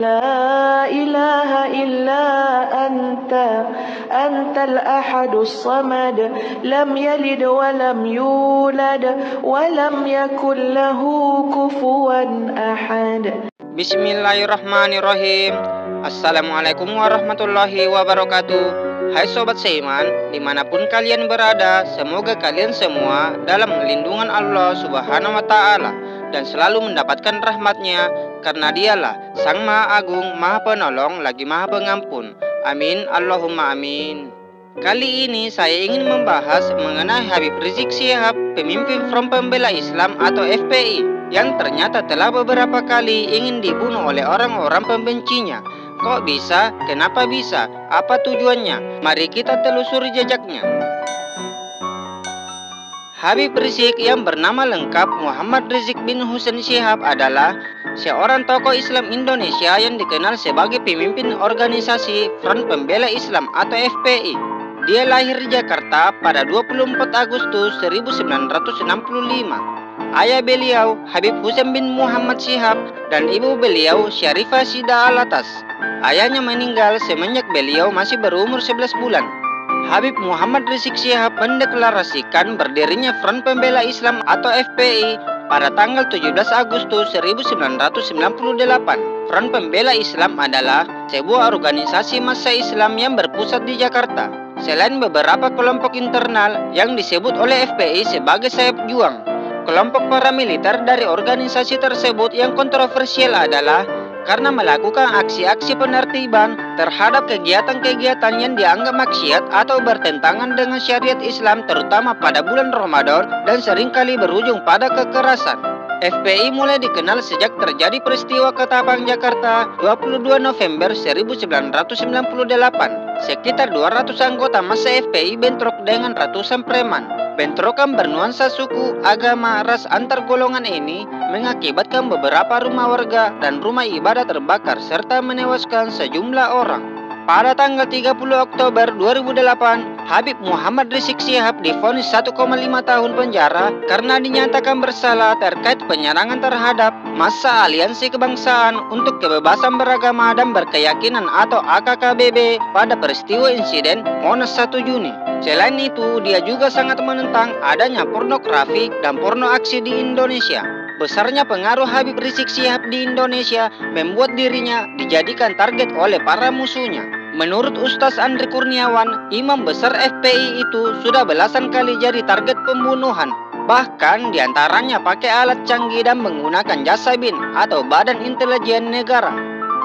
لا إله إلا أنت أنت الأحد الصمد لم يلد ولم يولد ولم يكن له كفوا أحد. Bismillahirrahmanirrahim. Assalamualaikum warahmatullahi wabarakatuh. Hai sobat seiman, dimanapun kalian berada, semoga kalian semua dalam lindungan Allah Subhanahu wa Ta'ala dan selalu mendapatkan rahmatnya, karena Dialah Sang Maha Agung, Maha Penolong, lagi Maha Pengampun. Amin, Allahumma amin. Kali ini saya ingin membahas mengenai Habib Rizik Syihab, pemimpin Front Pembela Islam atau FPI, yang ternyata telah beberapa kali ingin dibunuh oleh orang-orang pembencinya. Kok bisa? Kenapa bisa? Apa tujuannya? Mari kita telusuri jejaknya. Habib Rizik yang bernama lengkap Muhammad Rizik bin Husain Syihab adalah seorang tokoh Islam Indonesia yang dikenal sebagai pemimpin organisasi Front Pembela Islam atau FPI. Dia lahir di Jakarta pada 24 Agustus 1965. Ayah beliau Habib Husain bin Muhammad Syihab dan ibu beliau Syarifah Sida Alatas. Ayahnya meninggal semenjak beliau masih berumur 11 bulan. Habib Muhammad Rizik Syihab mendeklarasikan berdirinya Front Pembela Islam atau FPI pada tanggal 17 Agustus 1998. Front Pembela Islam adalah sebuah organisasi massa Islam yang berpusat di Jakarta. Selain beberapa kelompok internal yang disebut oleh FPI sebagai sayap juang, kelompok paramiliter dari organisasi tersebut yang kontroversial adalah karena melakukan aksi-aksi penertiban terhadap kegiatan-kegiatan yang dianggap maksiat atau bertentangan dengan syariat Islam, terutama pada bulan Ramadan, dan seringkali berujung pada kekerasan. FPI mulai dikenal sejak terjadi peristiwa Ketapang Jakarta 22 November 1998. Sekitar 200 anggota massa FPI bentrok dengan ratusan preman. Bentrokan bernuansa suku, agama, ras antar golongan ini mengakibatkan beberapa rumah warga dan rumah ibadah terbakar serta menewaskan sejumlah orang. Pada tanggal 30 Oktober 2008, Habib Muhammad Rizik Syihab divonis 1,5 tahun penjara karena dinyatakan bersalah terkait penyerangan terhadap Massa Aliansi Kebangsaan untuk Kebebasan Beragama dan Berkeyakinan atau AKKBB pada peristiwa insiden Monas 1 Juni. Selain itu, dia juga sangat menentang adanya pornografi dan porno aksi di Indonesia. Besarnya pengaruh Habib Rizik Syihab di Indonesia membuat dirinya dijadikan target oleh para musuhnya. Menurut Ustaz Andri Kurniawan, imam besar FPI itu sudah belasan kali jadi target pembunuhan. Bahkan diantaranya pakai alat canggih dan menggunakan jasa BIN atau Badan Intelijen Negara.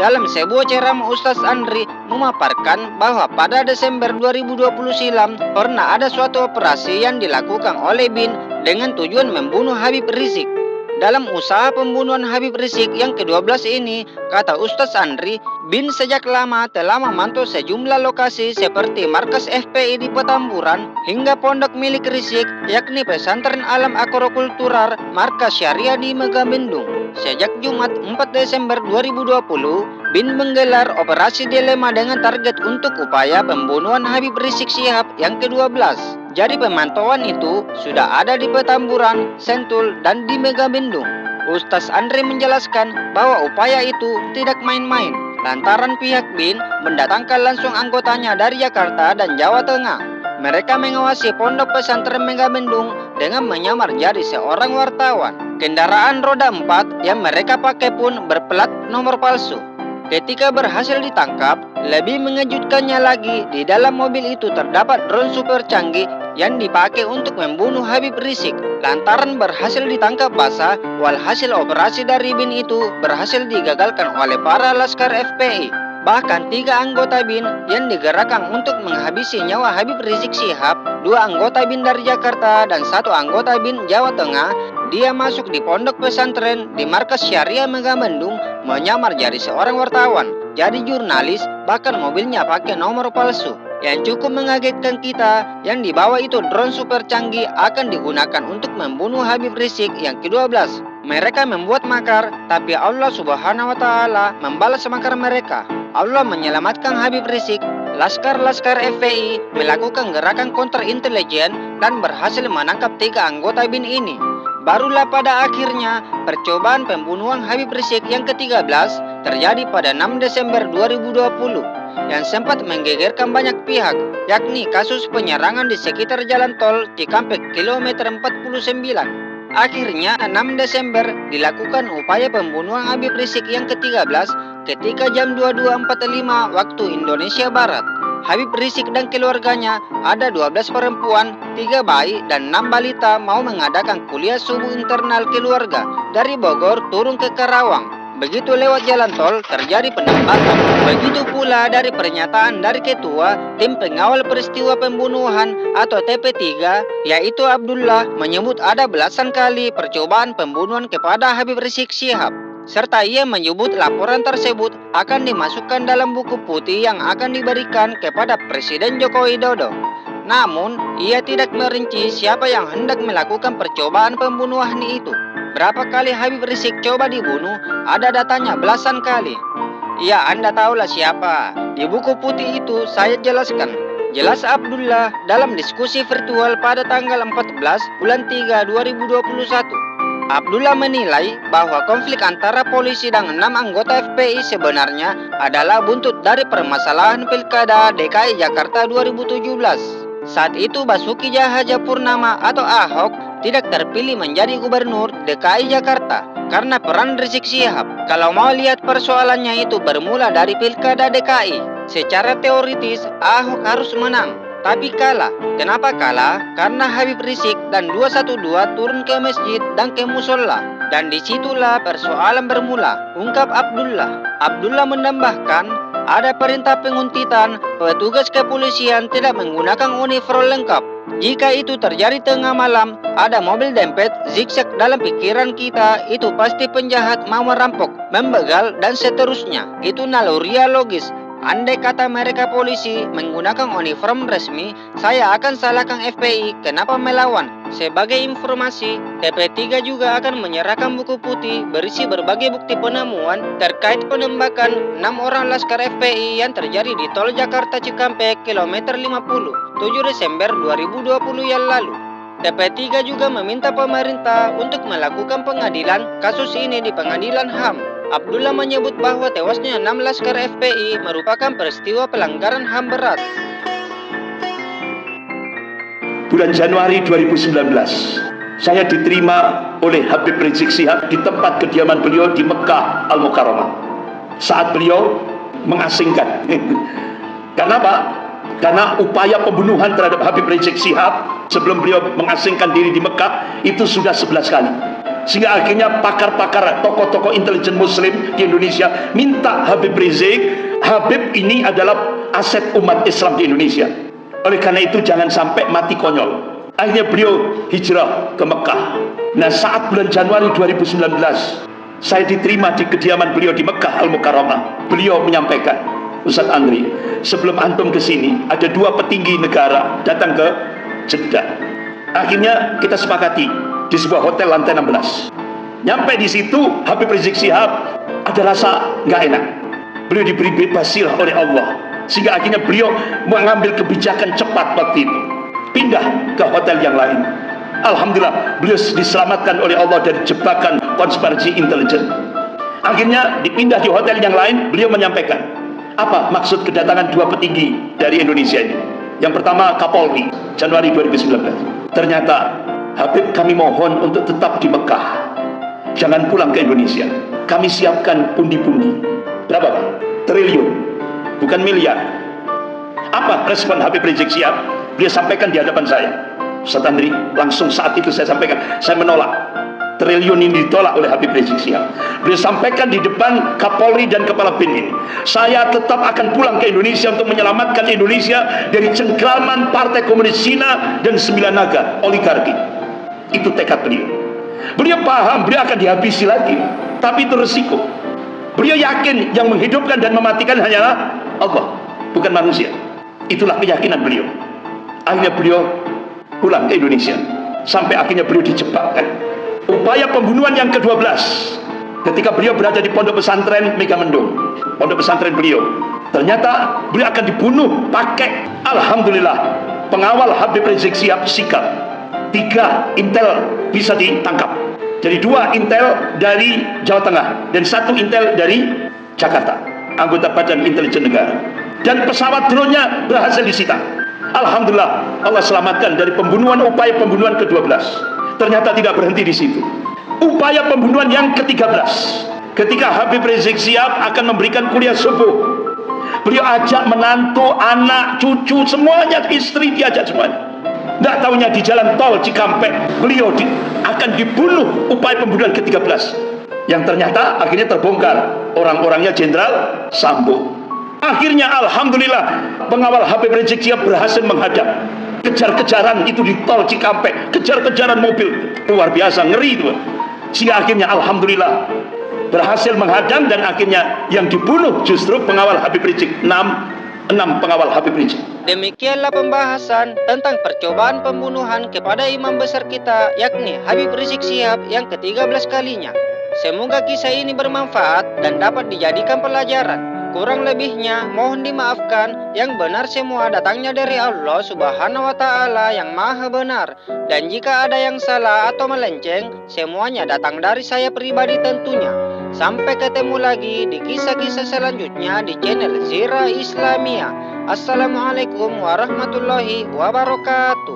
Dalam sebuah ceramah, Ustaz Andri memaparkan bahwa pada Desember 2020 silam pernah ada suatu operasi yang dilakukan oleh BIN dengan tujuan membunuh Habib Rizik. Dalam usaha pembunuhan Habib Rizik yang ke-12 ini, kata Ustaz Andri, BIN sejak lama telah memantau sejumlah lokasi seperti markas FPI di Petamburan hingga pondok milik Rizik, yakni Pesantren Alam Agrokultural Markas Syariah di Megamendung. Sejak Jumat 4 Desember 2020, BIN menggelar operasi dilema dengan target untuk upaya pembunuhan Habib Rizik Syihab yang ke-12. Jadi pemantauan itu sudah ada di Petamburan, Sentul, dan di Megamendung. Ustaz Andri menjelaskan bahwa upaya itu tidak main-main, lantaran pihak BIN mendatangkan langsung anggotanya dari Jakarta dan Jawa Tengah. Mereka mengawasi pondok pesantren Megamendung dengan menyamar jadi seorang wartawan. Kendaraan roda 4 yang mereka pakai pun berplat nomor palsu. Ketika berhasil ditangkap, lebih mengejutkannya lagi, di dalam mobil itu terdapat drone super canggih yang dipakai untuk membunuh Habib Rizik. Lantaran berhasil ditangkap basah, walhasil operasi dari BIN itu berhasil digagalkan oleh para laskar FPI. Bahkan 3 anggota BIN yang digerakkan untuk menghabisi nyawa Habib Rizik Syihab, 2 anggota BIN dari Jakarta dan 1 anggota BIN Jawa Tengah, dia masuk di pondok pesantren di markas Syariah Megamendung menyamar jadi seorang wartawan, jadi jurnalis, bahkan mobilnya pakai nomor palsu. Yang cukup mengagetkan kita, yang dibawa itu drone super canggih akan digunakan untuk membunuh Habib Rizik yang ke-12. Mereka membuat makar, tapi Allah Subhanahu wa Ta'ala membalas makar mereka. Allah menyelamatkan Habib Rizik. Laskar-laskar FPI melakukan gerakan kontra intelijen dan berhasil menangkap 3 anggota BIN ini. Barulah pada akhirnya percobaan pembunuhan Habib Rizik yang ke-13 terjadi pada 6 Desember 2020 yang sempat menggegerkan banyak pihak, yakni kasus penyerangan di sekitar jalan tol Cikampek kilometer 49. Akhirnya 6 Desember dilakukan upaya pembunuhan Habib Rizik yang ke-13 ketika jam 22.45 waktu Indonesia Barat. Habib Rizik dan keluarganya, ada 12 perempuan, 3 bayi, dan 6 balita mau mengadakan kuliah subuh internal keluarga dari Bogor turun ke Karawang. Begitu lewat jalan tol, terjadi penembakan. Begitu pula dari pernyataan dari Ketua Tim Pengawal Peristiwa Pembunuhan atau TP3, yaitu Abdullah, menyebut ada belasan kali percobaan pembunuhan kepada Habib Rizik Syihab. Serta ia menyebut laporan tersebut akan dimasukkan dalam buku putih yang akan diberikan kepada Presiden Joko Widodo. Namun, ia tidak merinci siapa yang hendak melakukan percobaan pembunuhan itu. Berapa kali Habib Rizik coba dibunuh? Ada datanya belasan kali. Ya, Anda tahulah siapa. Di buku putih itu saya jelaskan. Jelas Abdullah dalam diskusi virtual pada tanggal 14 bulan 3 2021. Abdullah menilai bahwa konflik antara polisi dan 6 anggota FPI sebenarnya adalah buntut dari permasalahan Pilkada DKI Jakarta 2017. Saat itu Basuki Cahayapurnama atau Ahok tidak terpilih menjadi gubernur DKI Jakarta karena peran Rizik Syihab. Kalau mau lihat persoalannya itu bermula dari Pilkada DKI. Secara teoritis Ahok harus menang, tapi kalah. Kenapa kalah? Karena Habib Rizik dan 212 turun ke masjid dan ke musola. Dan disitulah persoalan bermula, ungkap Abdullah. Abdullah menambahkan, ada perintah penguntitan, petugas kepolisian tidak menggunakan uniform lengkap. Jika itu terjadi tengah malam, ada mobil dempet, zigzag dalam pikiran kita, itu pasti penjahat mau merampok, membegal, dan seterusnya. Itu naluriah logis. Andai kata mereka polisi menggunakan uniform resmi, saya akan salahkan FPI kenapa melawan. Sebagai informasi, TP3 juga akan menyerahkan buku putih berisi berbagai bukti penemuan terkait penembakan 6 orang Laskar FPI yang terjadi di tol Jakarta Cikampek kilometer 50, 7 Desember 2020 yang lalu. TP3 juga meminta pemerintah untuk melakukan pengadilan kasus ini di pengadilan HAM. Abdullah menyebut bahwa tewasnya 6 Laskar FPI merupakan peristiwa pelanggaran HAM berat. Bulan Januari 2019, saya diterima oleh Habib Rizik Syihab di tempat kediaman beliau di Mekah Al-Mukarramah. Saat beliau mengasingkan. Kenapa? Karena upaya pembunuhan terhadap Habib Rizik Syihab sebelum beliau mengasingkan diri di Mekah itu sudah 11 kali. Sehingga akhirnya pakar-pakar, tokoh-tokoh intelijen muslim di Indonesia minta Habib Rizik. Habib ini adalah aset umat Islam di Indonesia. Oleh karena itu jangan sampai mati konyol. Akhirnya beliau hijrah ke Mekah. Nah, saat bulan Januari 2019 saya diterima di kediaman beliau di Mekah Al-Mukarramah. Beliau menyampaikan, Ustadz Andri, sebelum antum ke sini ada 2 petinggi negara datang ke Jeddah. Akhirnya kita sepakati di sebuah hotel lantai 16. Nyampe di situ Habib Rizik Syihab ada rasa nggak enak. Beliau diberi bebasilah oleh Allah, sehingga akhirnya beliau mengambil kebijakan cepat waktu itu, pindah ke hotel yang lain. Alhamdulillah beliau diselamatkan oleh Allah dari jebakan konspirasi intelijen. Akhirnya dipindah di hotel yang lain. Beliau menyampaikan apa maksud kedatangan 2 petinggi dari Indonesia ini. Yang pertama Kapolri, Januari 2019. Ternyata, Habib, kami mohon untuk tetap di Mekah, jangan pulang ke Indonesia. Kami siapkan pundi-pundi. Berapa Pak? Triliun, bukan miliar. Apa respon Habib Rizik Syihab? Beliau sampaikan di hadapan saya, Ustadz Andri, langsung saat itu saya sampaikan, saya menolak. Triliun ini ditolak oleh Habib Rizik Syihab. Beliau sampaikan di depan Kapolri dan Kepala BIN ini, saya tetap akan pulang ke Indonesia untuk menyelamatkan Indonesia dari cengkraman Partai Komunis Cina dan 9 naga oligarki. Itu tekad beliau. Beliau paham beliau akan dihabisi lagi, tapi itu resiko. Beliau yakin yang menghidupkan dan mematikan hanyalah Allah, bukan manusia. Itulah keyakinan beliau. Akhirnya beliau pulang ke Indonesia, sampai akhirnya beliau dijebakkan. Upaya pembunuhan yang ke-12 ketika beliau berada di pondok pesantren Megamendung, pondok pesantren beliau. Ternyata beliau akan dibunuh pakai, alhamdulillah, pengawal Habib Rizik Syihab sikap. 3 intel bisa ditangkap. Jadi 2 intel dari Jawa Tengah dan 1 intel dari Jakarta, anggota Badan Intelijen Negara. Dan pesawat drone-nya berhasil disita. Alhamdulillah, Allah selamatkan dari upaya pembunuhan ke-12. Ternyata tidak berhenti di situ. Upaya pembunuhan yang ke-13. Ketika Habib Rizik Syihab akan memberikan kuliah subuh, beliau ajak menantu, anak, cucu, semuanya, istri diajak semuanya. Tidak tahunya di jalan tol Cikampek, beliau akan dibunuh, upaya pembunuhan ke-13. Yang ternyata akhirnya terbongkar. Orang-orangnya Jenderal Sambo. Akhirnya alhamdulillah pengawal Habib Rizik Syihab berhasil menghadap. Kejar-kejaran itu di tol Cikampek, kejar-kejaran mobil, luar biasa, ngeri itu. Sehingga akhirnya alhamdulillah berhasil menghadang, dan akhirnya yang dibunuh justru pengawal Habib Rizik. 6 pengawal Habib Rizik. Demikianlah pembahasan tentang percobaan pembunuhan kepada imam besar kita, yakni Habib Rizik Syihab yang ke-13 kalinya. Semoga kisah ini bermanfaat dan dapat dijadikan pelajaran. Kurang lebihnya mohon dimaafkan. Yang benar semua datangnya dari Allah Subhanahu wa Ta'ala yang Maha Benar. Dan jika ada yang salah atau melenceng, semuanya datang dari saya pribadi tentunya. Sampai ketemu lagi di kisah-kisah selanjutnya di channel Zira Islamia. Assalamualaikum warahmatullahi wabarakatuh.